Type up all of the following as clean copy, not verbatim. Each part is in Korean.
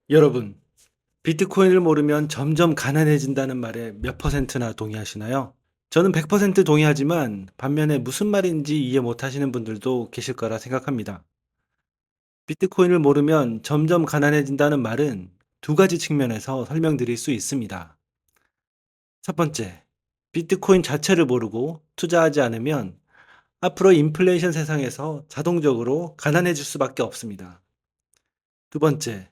여러분, 비트코인을 모르면 점점 가난해진다는 말에 몇 퍼센트나 동의하시나요? 저는 100% 동의하지만 반면에 무슨 말인지 이해 못 하시는 분들도 계실 거라 생각합니다. 비트코인을 모르면 점점 가난해진다는 말은 두 가지 측면에서 설명드릴 수 있습니다. 첫 번째, 비트코인 자체를 모르고 투자하지 않으면 앞으로 인플레이션 세상에서 자동적으로 가난해질 수밖에 없습니다. 두 번째,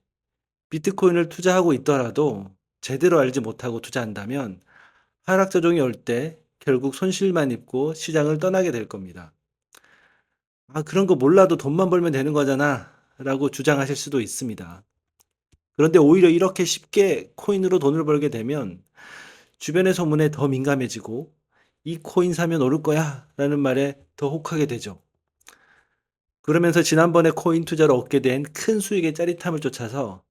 비트코인을 투자하고 있더라도 제대로 알지 못하고 투자한다면 하락조정이 올 때 결국 손실만 입고 시장을 떠나게 될 겁니다. 아, 그런 거 몰라도 돈만 벌면 되는 거잖아. 라고 주장하실 수도 있습니다. 그런데 오히려 이렇게 쉽게 코인으로 돈을 벌게 되면 주변의 소문에 더 민감해지고 이 코인 사면 오를 거야 라는 말에 더 혹하게 되죠. 그러면서 지난번에 코인 투자로 얻게 된 큰 수익의 짜릿함을 쫓아서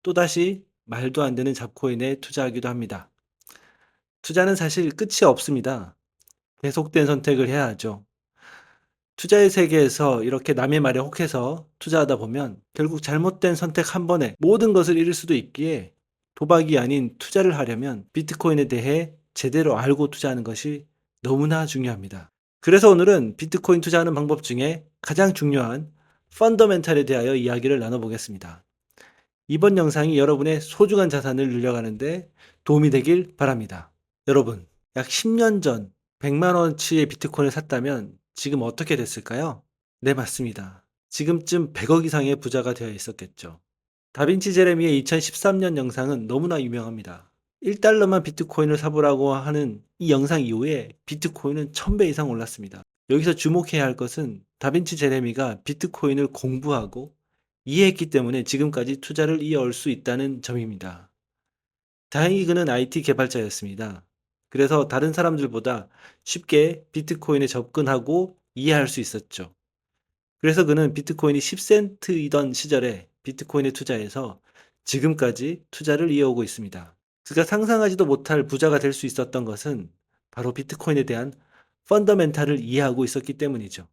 또다시 말도 안 되는 잡코인에 투자하기도 합니다. 투자는 사실 끝이 없습니다. 계속된 선택을 해야 하죠. 투자의 세계에서 이렇게 남의 말에 혹해서 투자하다 보면 결국 잘못된 선택 한 번에 모든 것을 잃을 수도 있기에 도박이 아닌 투자를 하려면 비트코인에 대해 제대로 알고 투자하는 것이 너무나 중요합니다. 그래서 오늘은 비트코인 투자하는 방법 중에 가장 중요한 펀더멘탈에 대하여 이야기를 나눠보겠습니다. 이번 영상이 여러분의 소중한 자산을 늘려가는데 도움이 되길 바랍니다. 여러분, 약 10년 전 100만 원어치의 비트코인을 샀다면 지금 어떻게 됐을까요? 네, 맞습니다. 지금쯤 100억 이상의 부자가 되어 있었겠죠. 다빈치 제레미의 2013년 영상은 너무나 유명합니다. 1달러만 비트코인을 사보라고 하는 이 영상 이후에 비트코인은 1000배 이상 올랐습니다. 여기서 주목해야 할 것은 다빈치 제레미가 비트코인을 공부하고 이해했기 때문에 지금까지 투자를 이어올 수 있다는 점입니다. 다행히 그는 IT 개발자였습니다. 그래서 다른 사람들보다 쉽게 비트코인에 접근하고 이해할 수 있었죠. 그래서 그는 비트코인이 10센트이던 시절에 비트코인에 투자해서 지금까지 투자를 이어오고 있습니다. 그가 상상하지도 못할 부자가 될 수 있었던 것은 바로 비트코인에 대한 펀더멘탈을 이해하고 있었기 때문이죠.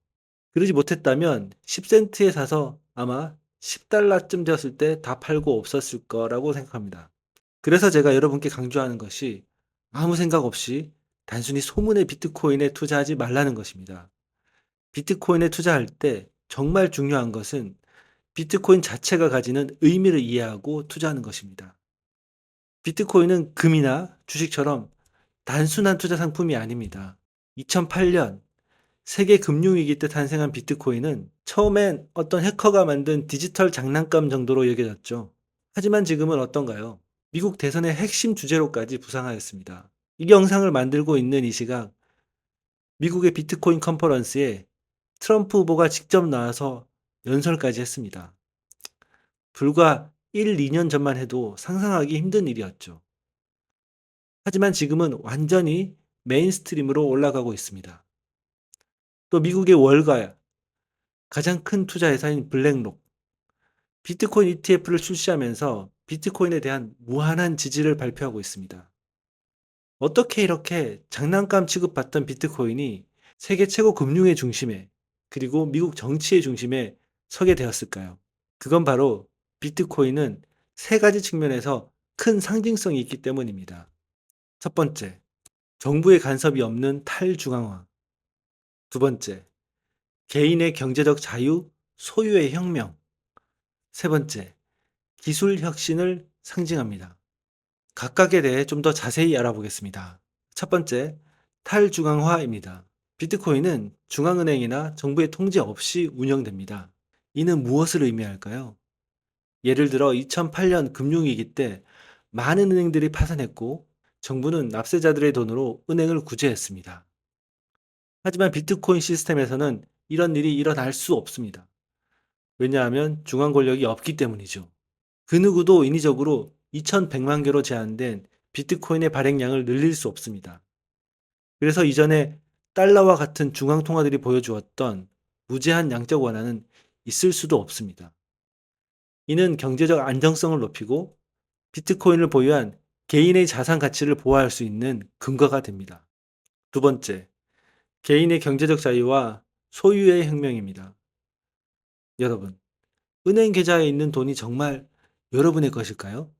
그러지 못했다면 10센트에 사서 아마 10달러쯤 되었을 때 다 팔고 없었을 거라고 생각합니다. 그래서 제가 여러분께 강조하는 것이 아무 생각 없이 단순히 소문의 비트코인에 투자하지 말라는 것입니다. 비트코인에 투자할 때 정말 중요한 것은 비트코인 자체가 가지는 의미를 이해하고 투자하는 것입니다. 비트코인은 금이나 주식처럼 단순한 투자 상품이 아닙니다. 2008년 세계 금융위기 때 탄생한 비트코인은 처음엔 어떤 해커가 만든 디지털 장난감 정도로 여겨졌죠. 하지만 지금은 어떤가요? 미국 대선의 핵심 주제로까지 부상하였습니다. 이 영상을 만들고 있는 이 시각, 미국의 비트코인 컨퍼런스에 트럼프 후보가 직접 나와서 연설까지 했습니다. 불과 1, 2년 전만 해도 상상하기 힘든 일이었죠. 하지만 지금은 완전히 메인스트림으로 올라가고 있습니다. 또 미국의 월가, 가장 큰 투자 회사인 블랙록, 비트코인 ETF를 출시하면서 비트코인에 대한 무한한 지지를 발표하고 있습니다. 어떻게 이렇게 장난감 취급받던 비트코인이 세계 최고 금융의 중심에, 그리고 미국 정치의 중심에 서게 되었을까요? 그건 바로 비트코인은 세 가지 측면에서 큰 상징성이 있기 때문입니다. 첫 번째, 정부의 간섭이 없는 탈중앙화. 두 번째, 개인의 경제적 자유, 소유의 혁명. 세 번째, 기술 혁신을 상징합니다. 각각에 대해 좀 더 자세히 알아보겠습니다. 첫 번째, 탈중앙화입니다. 비트코인은 중앙은행이나 정부의 통제 없이 운영됩니다. 이는 무엇을 의미할까요? 예를 들어 2008년 금융위기 때 많은 은행들이 파산했고 정부는 납세자들의 돈으로 은행을 구제했습니다. 하지만 비트코인 시스템에서는 이런 일이 일어날 수 없습니다. 왜냐하면 중앙 권력이 없기 때문이죠. 그 누구도 인위적으로 2100만 개로 제한된 비트코인의 발행량을 늘릴 수 없습니다. 그래서 이전에 달러와 같은 중앙 통화들이 보여주었던 무제한 양적 완화는 있을 수도 없습니다. 이는 경제적 안정성을 높이고 비트코인을 보유한 개인의 자산 가치를 보호할 수 있는 근거가 됩니다. 두 번째, 개인의 경제적 자유와 소유의 혁명입니다. 여러분, 은행 계좌에 있는 돈이 정말 여러분의 것일까요?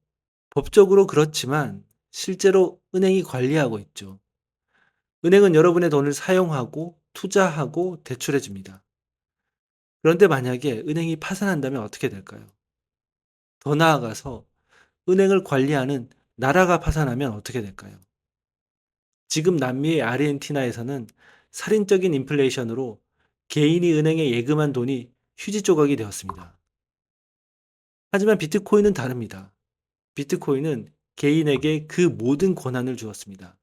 법적으로 그렇지만 실제로 은행이 관리하고 있죠. 은행은 여러분의 돈을 사용하고 투자하고 대출해 줍니다. 그런데 만약에 은행이 파산한다면 어떻게 될까요? 더 나아가서 은행을 관리하는 나라가 파산하면 어떻게 될까요? 지금 남미의 아르헨티나에서는 살인적인 인플레이션으로 개인이 은행에 예금한 돈이 휴지 조각이 되었습니다. 하지만 비트코인은 다릅니다. 비트코인은 개인에게 그 모든 권한을 주었습니다.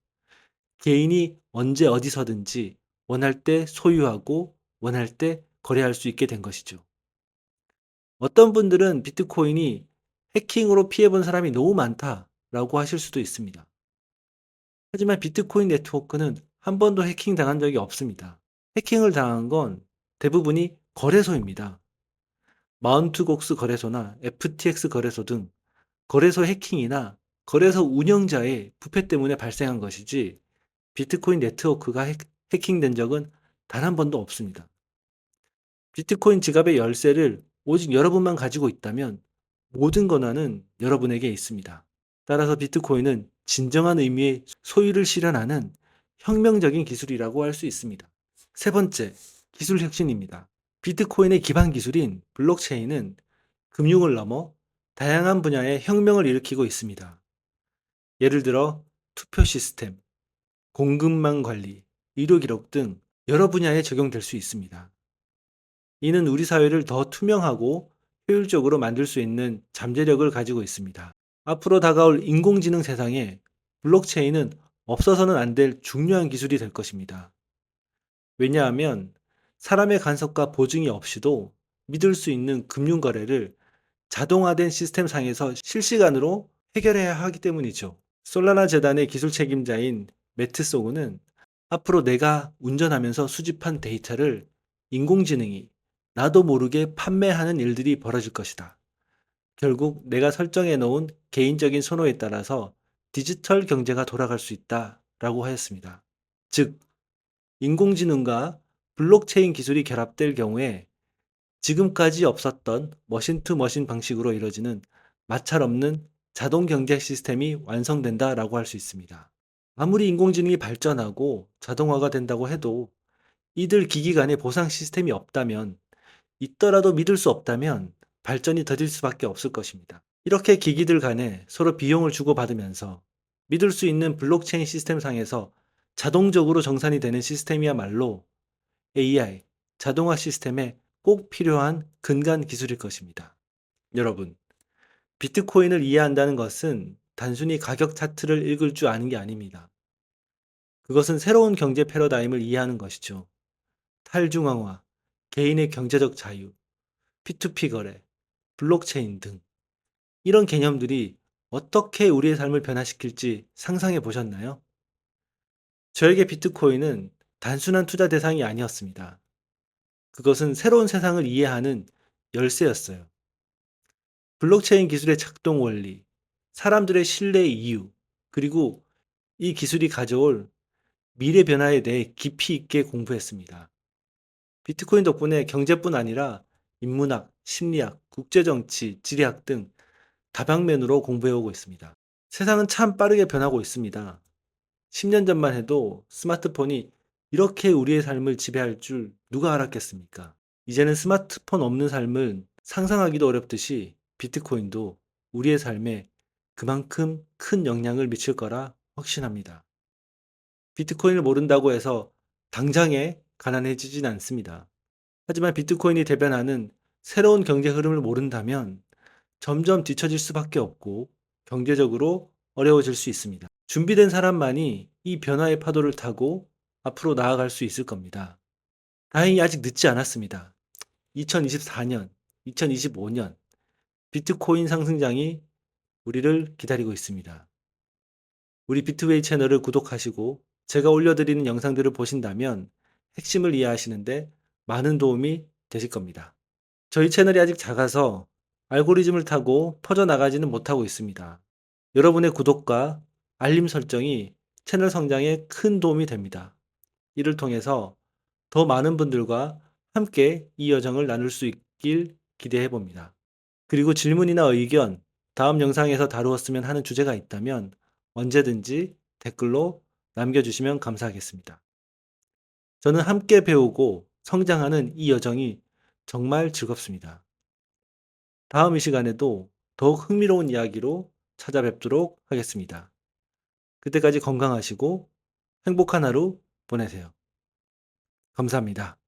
개인이 언제 어디서든지 원할 때 소유하고 원할 때 거래할 수 있게 된 것이죠. 어떤 분들은 비트코인이 해킹으로 피해본 사람이 너무 많다라고 하실 수도 있습니다. 하지만 비트코인 네트워크는 한 번도 해킹 당한 적이 없습니다. 해킹을 당한 건 대부분이 거래소입니다. 마운트곡스 거래소나 FTX 거래소 등 거래소 해킹이나 거래소 운영자의 부패 때문에 발생한 것이지 비트코인 네트워크가 해킹된 적은 단 한 번도 없습니다. 비트코인 지갑의 열쇠를 오직 여러분만 가지고 있다면 모든 권한은 여러분에게 있습니다. 따라서 비트코인은 진정한 의미의 소유를 실현하는 혁명적인 기술이라고 할 수 있습니다. 세 번째, 기술 혁신입니다. 비트코인의 기반 기술인 블록체인은 금융을 넘어 다양한 분야의 혁명을 일으키고 있습니다. 예를 들어 투표 시스템, 공급망 관리, 의료 기록 등 여러 분야에 적용될 수 있습니다. 이는 우리 사회를 더 투명하고 효율적으로 만들 수 있는 잠재력을 가지고 있습니다. 앞으로 다가올 인공지능 세상에 블록체인은 없어서는 안 될 중요한 기술이 될 것입니다. 왜냐하면 사람의 간섭과 보증이 없이도 믿을 수 있는 금융 거래를 자동화된 시스템 상에서 실시간으로 해결해야 하기 때문이죠. 솔라나 재단의 기술 책임자인 매트 소그는 앞으로 내가 운전하면서 수집한 데이터를 인공지능이 나도 모르게 판매하는 일들이 벌어질 것이다. 결국 내가 설정해 놓은 개인적인 선호에 따라서 디지털 경제가 돌아갈 수 있다 라고 하였습니다. 즉, 인공지능과 블록체인 기술이 결합될 경우에 지금까지 없었던 머신 투 머신 방식으로 이뤄지는 마찰 없는 자동 경제 시스템이 완성된다라고 할 수 있습니다. 아무리 인공지능이 발전하고 자동화가 된다고 해도 이들 기기 간의 보상 시스템이 없다면, 있더라도 믿을 수 없다면 발전이 더딜 수밖에 없을 것입니다. 이렇게 기기들 간에 서로 비용을 주고받으면서 믿을 수 있는 블록체인 시스템 상에서 자동적으로 정산이 되는 시스템이야말로 AI, 자동화 시스템에 꼭 필요한 근간 기술일 것입니다. 여러분, 비트코인을 이해한다는 것은 단순히 가격 차트를 읽을 줄 아는 게 아닙니다. 그것은 새로운 경제 패러다임을 이해하는 것이죠. 탈중앙화, 개인의 경제적 자유, P2P 거래, 블록체인 등 이런 개념들이 어떻게 우리의 삶을 변화시킬지 상상해 보셨나요? 저에게 비트코인은 단순한 투자 대상이 아니었습니다. 그것은 새로운 세상을 이해하는 열쇠였어요. 블록체인 기술의 작동 원리, 사람들의 신뢰 이유, 그리고 이 기술이 가져올 미래 변화에 대해 깊이 있게 공부했습니다. 비트코인 덕분에 경제뿐 아니라 인문학, 심리학, 국제정치, 지리학 등 다방면으로 공부해오고 있습니다. 세상은 참 빠르게 변하고 있습니다. 10년 전만 해도 스마트폰이 이렇게 우리의 삶을 지배할 줄 누가 알았겠습니까? 이제는 스마트폰 없는 삶을 상상하기도 어렵듯이 비트코인도 우리의 삶에 그만큼 큰 영향을 미칠 거라 확신합니다. 비트코인을 모른다고 해서 당장에 가난해지진 않습니다. 하지만 비트코인이 대변하는 새로운 경제 흐름을 모른다면 점점 뒤처질 수밖에 없고 경제적으로 어려워질 수 있습니다. 준비된 사람만이 이 변화의 파도를 타고 앞으로 나아갈 수 있을 겁니다. 다행히 아직 늦지 않았습니다. 2024년, 2025년 비트코인 상승장이 우리를 기다리고 있습니다. 우리 비트웨이 채널을 구독하시고 제가 올려드리는 영상들을 보신다면 핵심을 이해하시는데 많은 도움이 되실 겁니다. 저희 채널이 아직 작아서 알고리즘을 타고 퍼져나가지는 못하고 있습니다. 여러분의 구독과 알림 설정이 채널 성장에 큰 도움이 됩니다. 이를 통해서 더 많은 분들과 함께 이 여정을 나눌 수 있길 기대해 봅니다. 그리고 질문이나 의견, 다음 영상에서 다루었으면 하는 주제가 있다면 언제든지 댓글로 남겨주시면 감사하겠습니다. 저는 함께 배우고 성장하는 이 여정이 정말 즐겁습니다. 다음 이 시간에도 더욱 흥미로운 이야기로 찾아뵙도록 하겠습니다. 그때까지 건강하시고 행복한 하루 보내세요. 감사합니다.